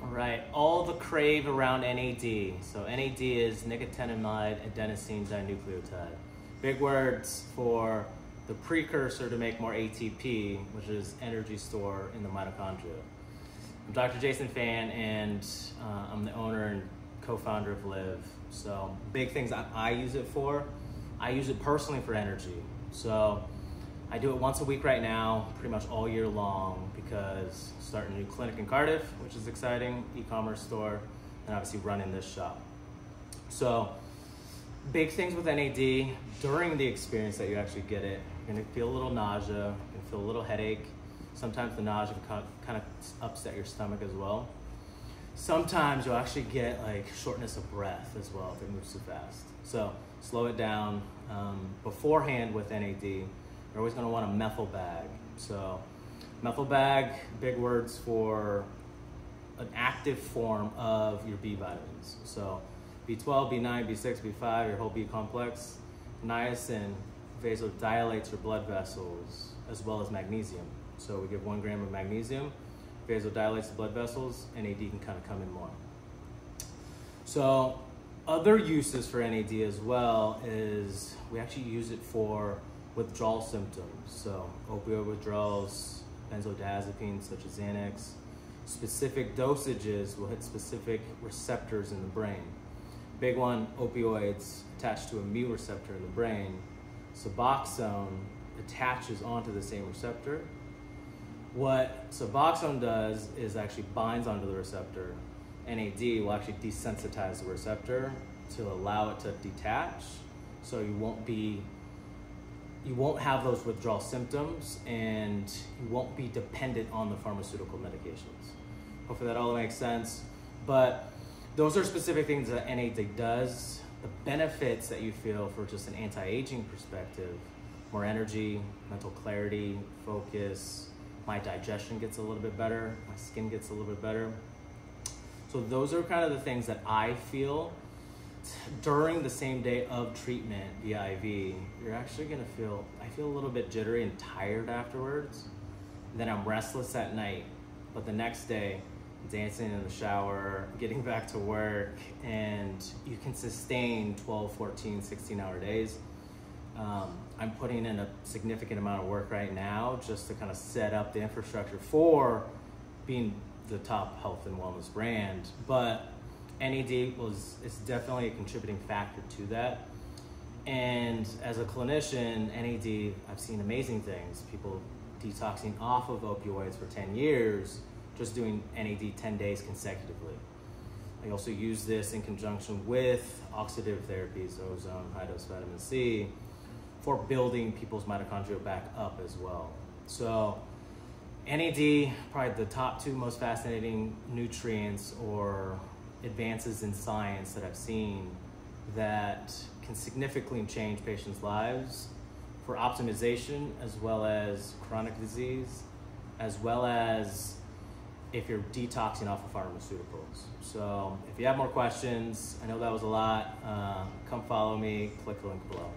All right, all the crave around NAD. So NAD is nicotinamide adenosine dinucleotide. Big words for the precursor to make more ATP, which is energy store in the mitochondria. I'm Dr. Jason Fan, and I'm the owner and co-founder of LIVV. So big things I use it for. I use it personally for energy. So I do it once a week right now, pretty much all year long, because I'm starting a new clinic in Cardiff, which is exciting, e-commerce store, and obviously running this shop. So big things with NAD, during the experience that you actually get it, you're gonna feel a little nausea, you're gonna feel a little headache. Sometimes the nausea kind of upset your stomach as well. Sometimes you'll actually get like shortness of breath as well if it moves too fast. So slow it down. Beforehand with NAD, you're always gonna want a methyl bag. So methyl bag, big words for an active form of your B vitamins. So B12, B9, B6, B5, your whole B complex. Niacin vasodilates your blood vessels, as well as magnesium. So we give 1 gram of magnesium, vasodilates the blood vessels, NAD can kind of come in more. So other uses for NAD as well is we actually use it for withdrawal symptoms. So opioid withdrawals, benzodiazepines such as Xanax. Specific dosages will hit specific receptors in the brain. Big one, opioids attached to a mu receptor in the brain. Suboxone attaches onto the same receptor. What Suboxone does is actually binds onto the receptor. NAD will actually desensitize the receptor to allow it to detach, so you won't have those withdrawal symptoms, and you won't be dependent on the pharmaceutical medications. Hopefully that all makes sense. But those are specific things that NAD does. The benefits that you feel for just an anti-aging perspective: more energy, mental clarity, focus, my digestion gets a little bit better, my skin gets a little bit better. So those are kind of the things that I feel during the same day of treatment via IV. You're actually gonna I feel a little bit jittery and tired afterwards. Then I'm restless at night, but the next day, dancing in the shower, getting back to work, and you can sustain 12, 14, 16-hour days. I'm putting in a significant amount of work right now just to kind of set up the infrastructure for being the top health and wellness brand. But NAD is definitely a contributing factor to that. And as a clinician, NAD, I've seen amazing things. People detoxing off of opioids for 10 years, just doing NAD 10 days consecutively. I also use this in conjunction with oxidative therapies, ozone, high-dose vitamin C, for building people's mitochondria back up as well. So NAD, probably the top 2 most fascinating nutrients or advances in science that I've seen that can significantly change patients' lives for optimization, as well as chronic disease, as well as if you're detoxing off of pharmaceuticals. So if you have more questions, I know that was a lot, come follow me, click the link below.